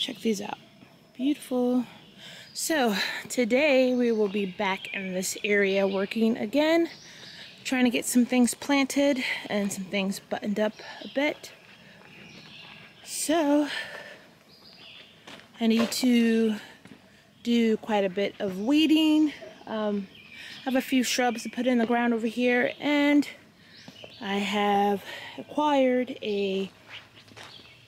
Check these out. Beautiful. So today we will be back in this area working again, trying to get some things planted and some things buttoned up a bit. So I need to do quite a bit of weeding. I have a few shrubs to put in the ground over here, and I have acquired a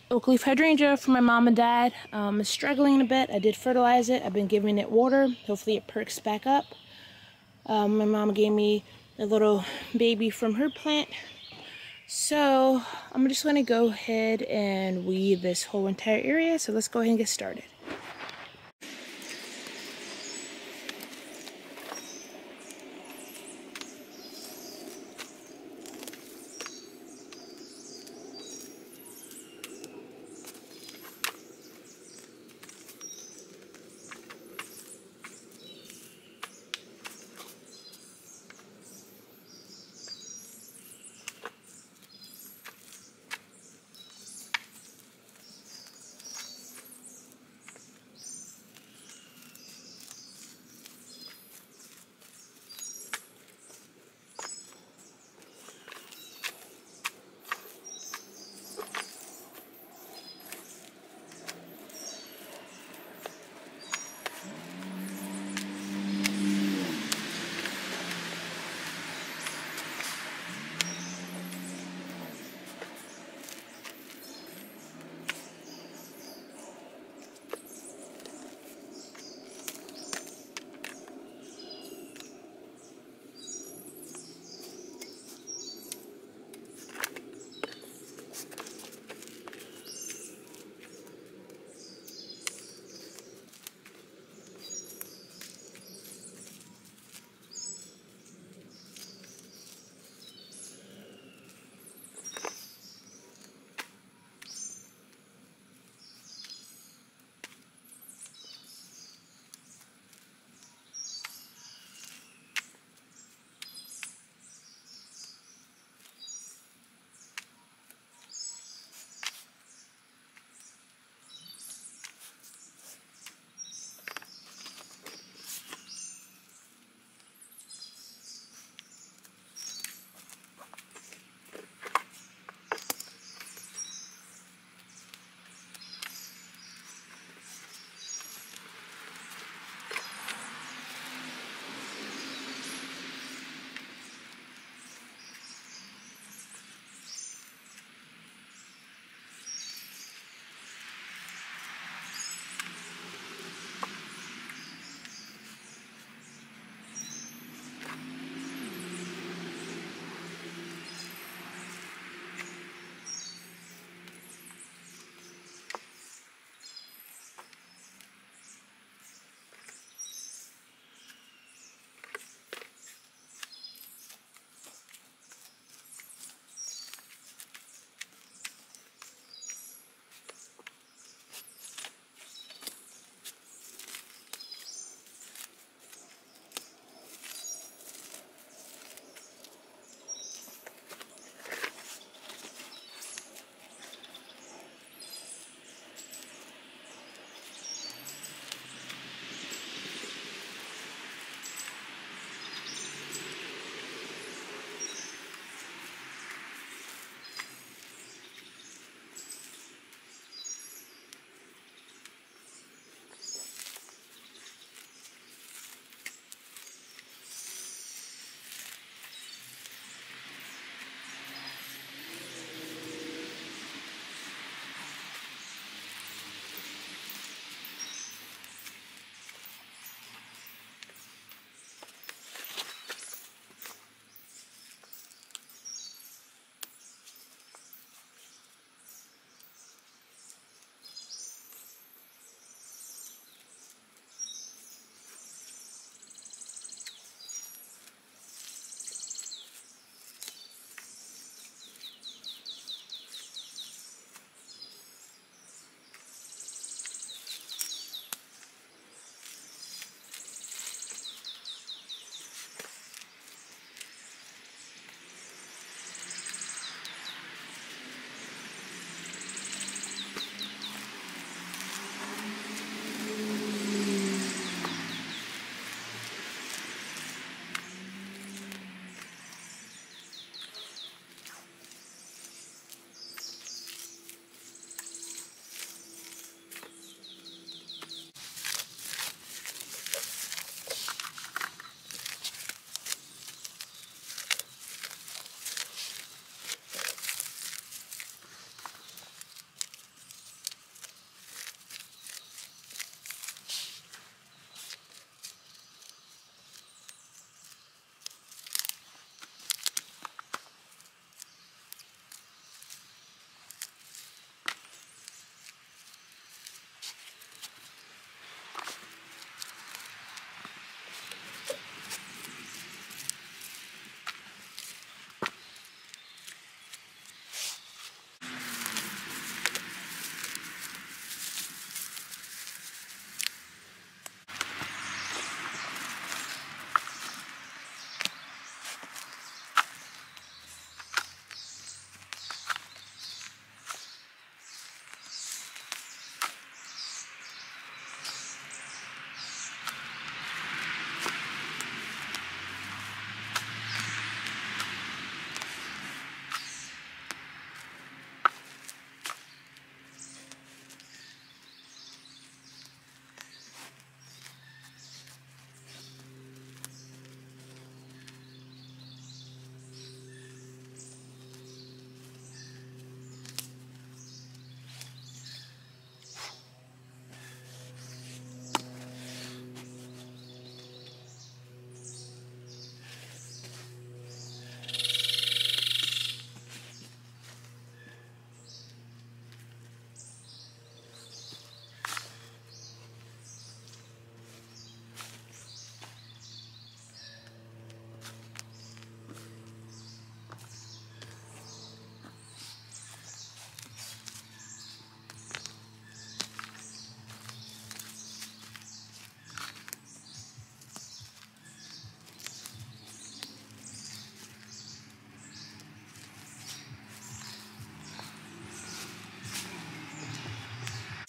oak leaf hydrangea for my mom and dad. It's struggling a bit. I did fertilize it. I've been giving it water. Hopefully it perks back up. My mom gave me a little baby from her plant. So I'm just going to go ahead and weed this whole entire area. So let's go ahead and get started.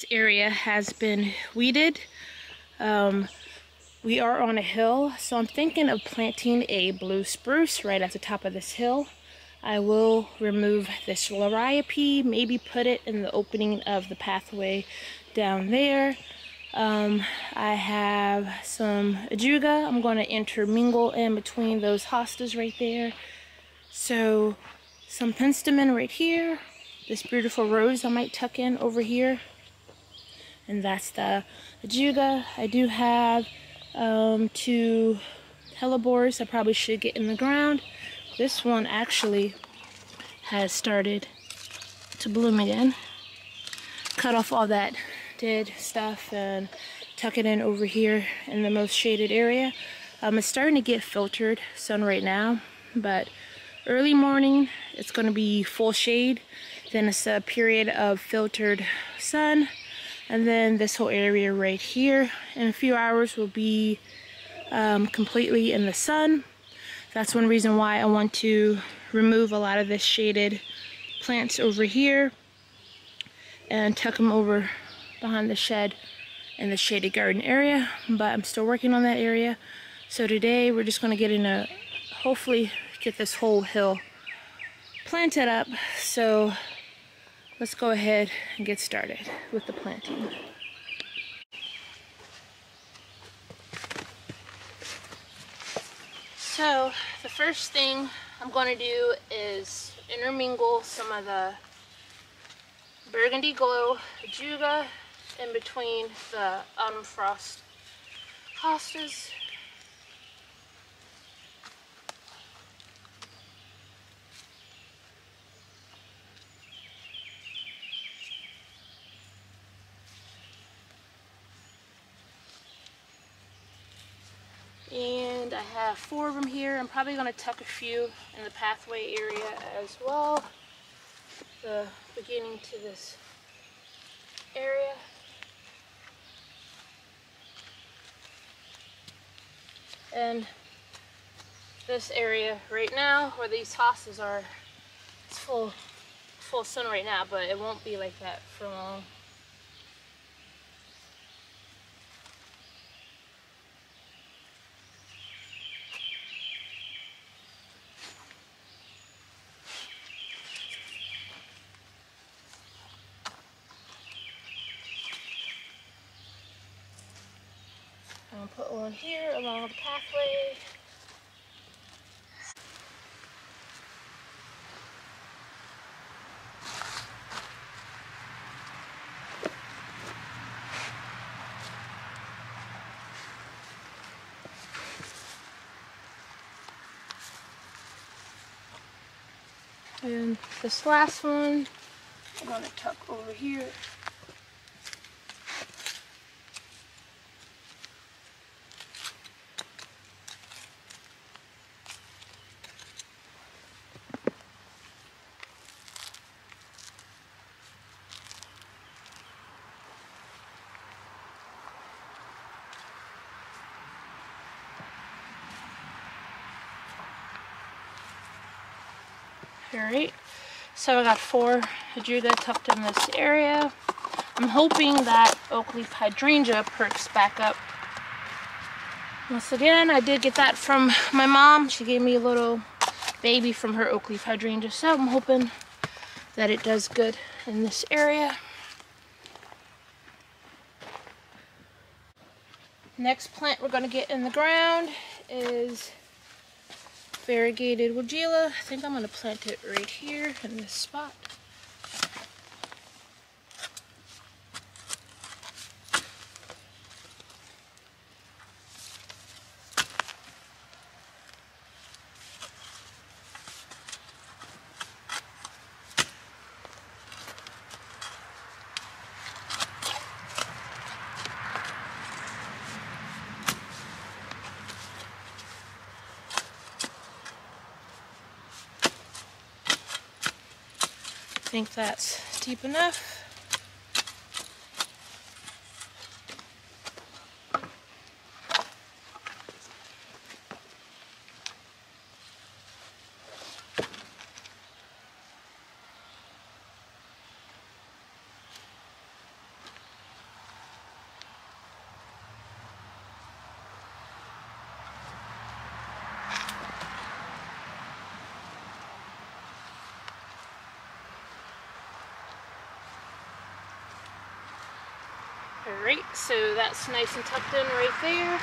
area has been weeded. We are on a hill, so I'm thinking of planting a blue spruce right at the top of this hill. I will remove this liriope, maybe put it in the opening of the pathway down there. I have some ajuga. I'm going to intermingle in between those hostas right there. So some penstemon right here. This beautiful rose I might tuck in over here. And that's the ajuga. I do have 2 hellebores I probably should get in the ground. This one actually has started to bloom again. Cut off all that dead stuff and tuck it in over here in the most shaded area. It's starting to get filtered sun right now, but early morning it's going to be full shade, then it's a period of filtered sun, and then this whole area right here in a few hours will be completely in the sun. That's one reason why I want to remove a lot of this shaded plants over here and tuck them over behind the shed in the shaded garden area, but I'm still working on that area. So today we're just going to get in a, hopefully get this whole hill planted up. So let's go ahead and get started with the planting. So the first thing I'm going to do is intermingle some of the Burgundy Glow ajuga in between the Autumn Frost hostas. And I have 4 of them here. I'm probably going to tuck a few in the pathway area as well. The beginning to this area. And this area right now where these hostas are, it's full sun right now, but it won't be like that for long. I'm going to put one here along the pathway. And this last one, I'm going to tuck over here. Alright, so I got 4 ajuga tucked in this area. I'm hoping that oak leaf hydrangea perks back up. Once again, I did get that from my mom. She gave me a little baby from her oak leaf hydrangea, so I'm hoping that it does good in this area. Next plant we're going to get in the ground is variegated weigela. I think I'm going to plant it right here in this spot. I think that's deep enough. Alright, so that's nice and tucked in right there.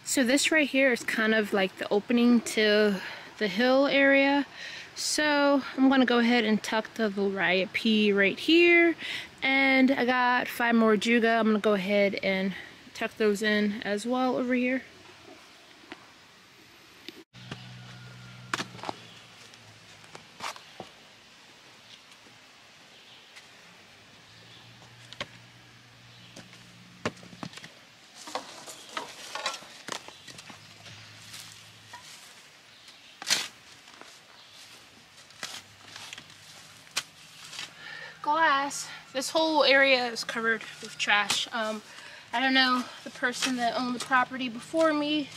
So this right here is kind of like the opening to the hill area. So I'm gonna go ahead and tuck the Lariat Pea right here. And I got 5 more Juga. I'm gonna go ahead and tuck those in as well over here. Glass. This whole area is covered with trash. I don't know, the person that owned the property before me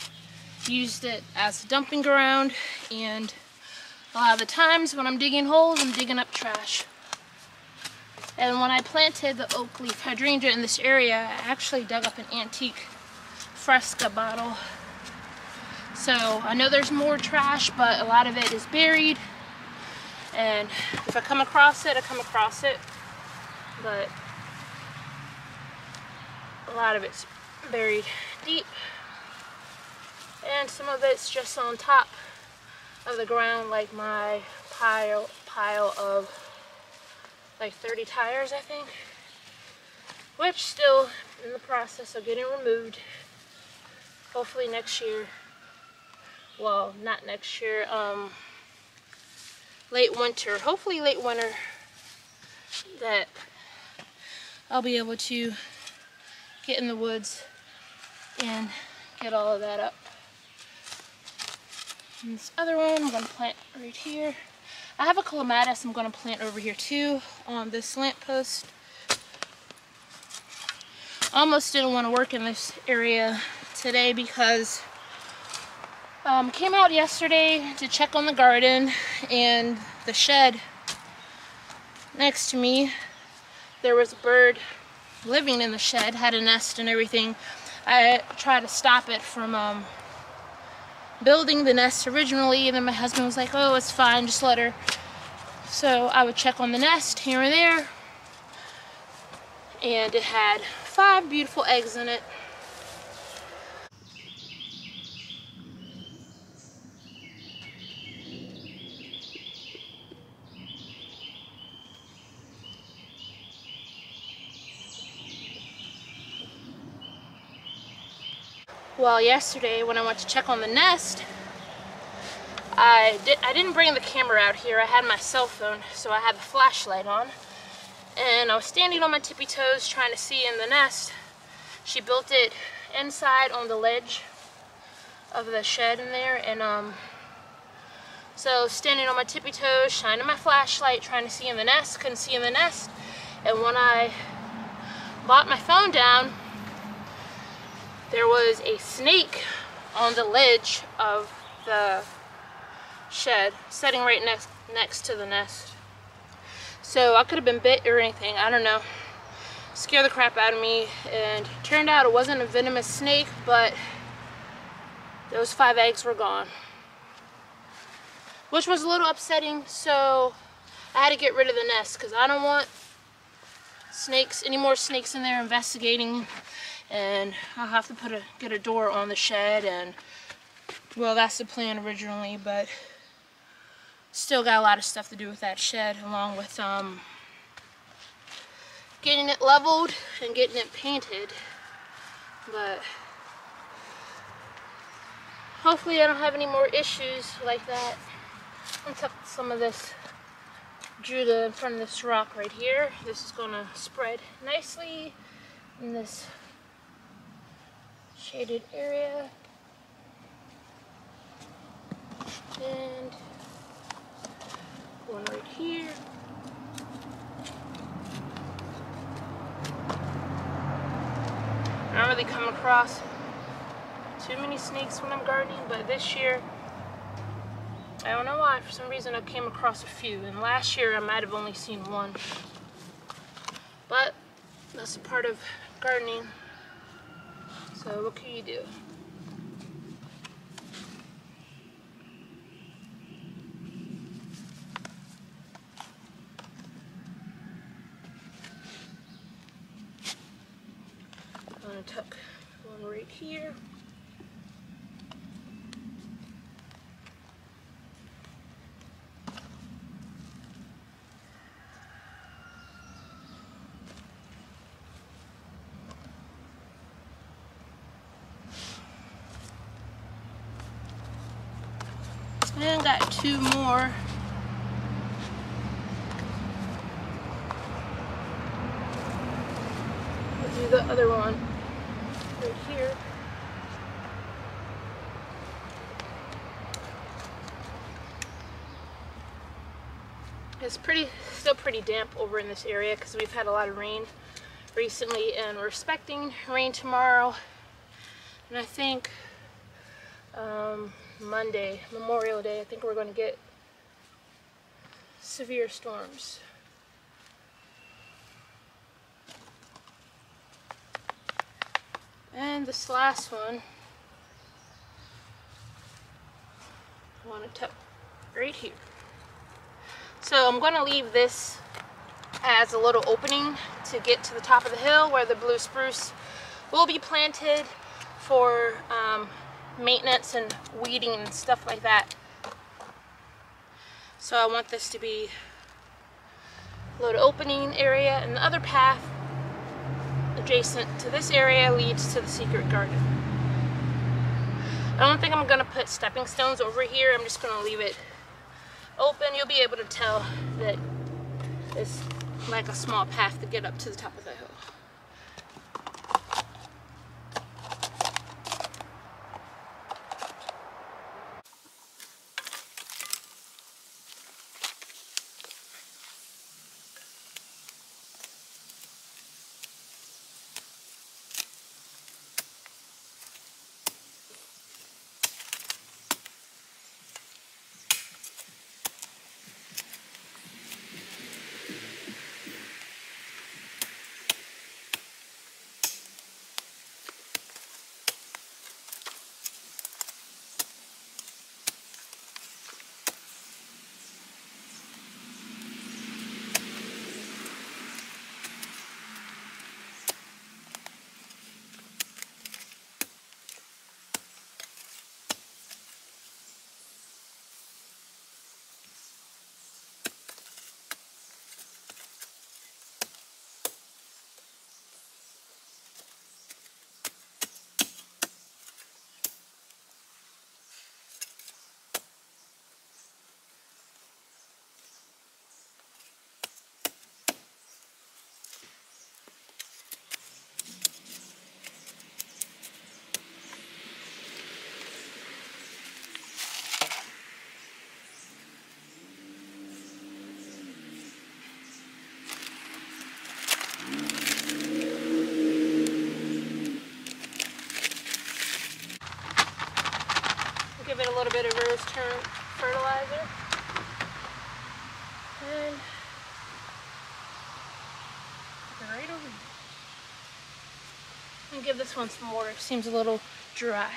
used it as a dumping ground, and a lot of the times when I'm digging holes, I'm digging up trash. And when I planted the oak leaf hydrangea in this area, I actually dug up an antique Fresca bottle. So I know there's more trash, but a lot of it is buried. And if I come across it, I come across it. But a lot of it's buried deep. And some of it's just on top of the ground, like my pile of like 30 tires, I think. Which still in the process of getting removed. Hopefully next year. Well, not next year. Late winter, hopefully late winter, that I'll be able to get in the woods and get all of that up. And this other one I'm going to plant right here. I have a clematis I'm going to plant over here too on this lamp post. Almost didn't want to work in this area today because came out yesterday to check on the garden, and the shed next to me, there was a bird living in the shed, had a nest and everything. I tried to stop it from building the nest originally, and then my husband was like, oh, it's fine, just let her. So I would check on the nest here and there, and it had 5 beautiful eggs in it. Well, yesterday when I went to check on the nest, I didn't bring the camera out here. I had my cell phone, so I had the flashlight on. And I was standing on my tippy toes trying to see in the nest. She built it inside on the ledge of the shed in there, and so standing on my tippy toes, shining my flashlight, trying to see in the nest, couldn't see in the nest. And when I brought my phone down, there was a snake on the ledge of the shed, sitting right next to the nest. So I could have been bit or anything, I don't know. Scared the crap out of me, and it turned out it wasn't a venomous snake, but those 5 eggs were gone. Which was a little upsetting, so I had to get rid of the nest because I don't want snakes, any more snakes in there, investigating, and I'll have to get a door on the shed, and well, that's the plan originally, but still got a lot of stuff to do with that shed, along with getting it leveled and getting it painted. But hopefully I don't have any more issues like that. I'm gonna tuck some of this Judah in front of this rock right here. This is gonna spread nicely in this shaded area. And one right here. I don't really come across too many snakes when I'm gardening, but this year, I don't know why, for some reason I came across a few, and last year I might have only seen one. But that's a part of gardening, so what can you do? I'm gonna tuck one right here. And got two more. We'll do the other one right here. It's still pretty damp over in this area because we've had a lot of rain recently, and we're expecting rain tomorrow. And I think Monday, Memorial Day, I think we're going to get severe storms. And this last one, I want to tuck right here. So I'm going to leave this as a little opening to get to the top of the hill where the blue spruce will be planted for maintenance and weeding and stuff like that. So I want this to be a little opening area, and the other path adjacent to this area leads to the secret garden. I don't think I'm going to put stepping stones over here. I'm just going to leave it open. You'll be able to tell that it's like a small path to get up to the top of the hill. Give it a little bit of rose fertilizer. And right over here. And give this one some water. Seems a little dry.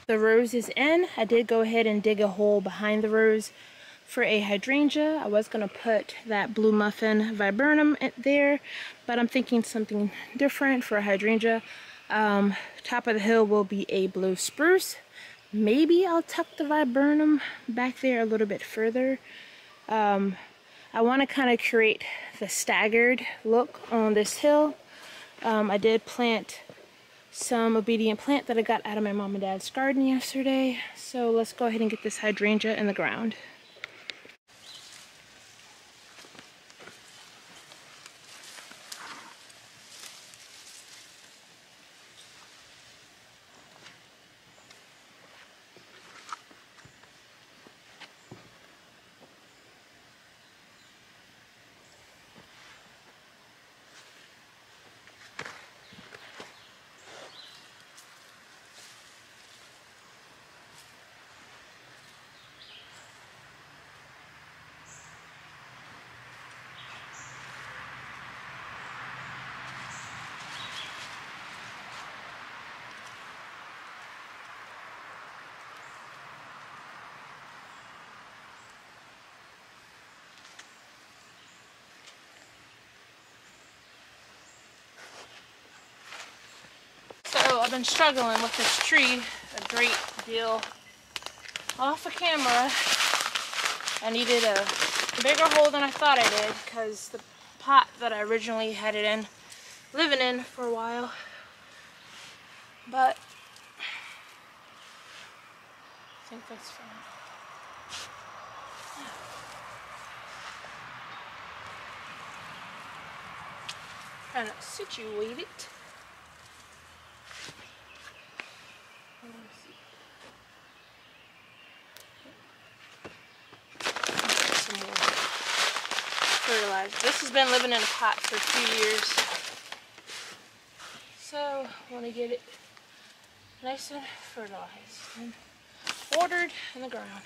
The rose is in. I did go ahead and dig a hole behind the rose for a hydrangea. I was going to put that blue muffin viburnum there, but I'm thinking something different for a hydrangea. Top of the hill will be a blue spruce. Maybe I'll tuck the viburnum back there a little bit further. I want to kind of create the staggered look on this hill. I did plant some obedient plant that I got out of my mom and dad's garden yesterday. So let's go ahead and get this hydrangea in the ground. So I've been struggling with this tree a great deal off of camera. I needed a bigger hole than I thought I did because the pot that I originally had it in, living in for a while, but I think that's fine. Trying to situate it. Some more fertilizer. This has been living in a pot for 2 years, so I want to get it nice and fertilized and watered in the ground.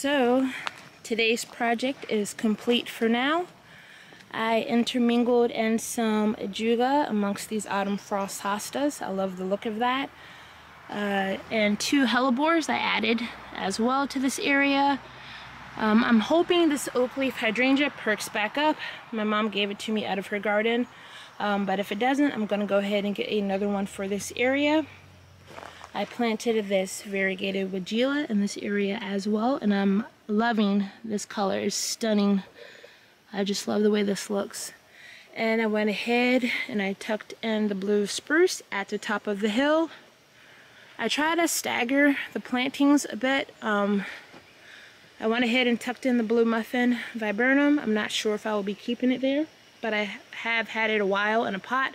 So today's project is complete for now. I intermingled in some ajuga amongst these autumn frost hostas. I love the look of that. And 2 hellebores I added as well to this area. I'm hoping this oak leaf hydrangea perks back up. My mom gave it to me out of her garden. But if it doesn't, I'm going to go ahead and get another one for this area. I planted this variegated weigela in this area as well, and I'm loving this color. It's stunning. I just love the way this looks. And I went ahead and I tucked in the blue spruce at the top of the hill. I try to stagger the plantings a bit. I went ahead and tucked in the blue muffin viburnum. I'm not sure if I will be keeping it there, but I have had it a while in a pot,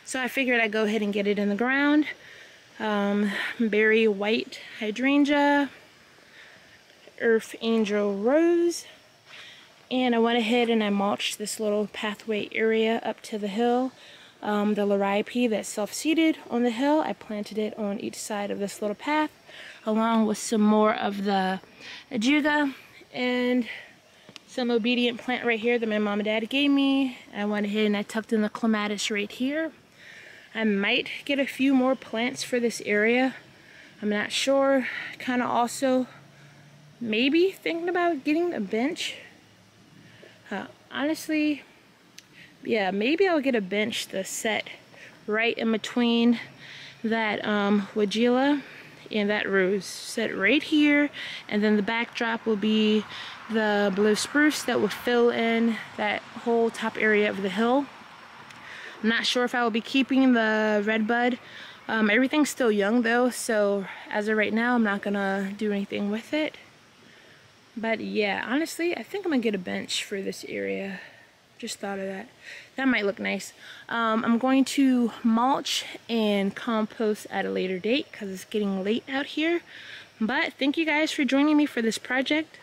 so I figured I'd go ahead and get it in the ground. Berry white hydrangea, earth angel rose, and I went ahead and I mulched this little pathway area up to the hill. The liriope that's self-seeded on the hill, I planted it on each side of this little path, along with some more of the ajuga and some obedient plant right here that my mom and dad gave me. I went ahead and I tucked in the clematis right here. I might get a few more plants for this area. I'm not sure. Kind of also maybe thinking about getting a bench. Honestly, yeah, maybe I'll get a bench to set right in between that weigela and that rose. Set right here, and then the backdrop will be the blue spruce that will fill in that whole top area of the hill. I'm not sure if I will be keeping the red bud. Everything's still young though, so as of right now I'm not gonna do anything with it. But yeah, honestly, I think I'm gonna get a bench for this area. Just thought of that. That might look nice. I'm going to mulch and compost at a later date because it's getting late out here. But thank you guys for joining me for this project.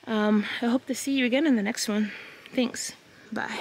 I hope to see you again in the next one. Thanks. Bye.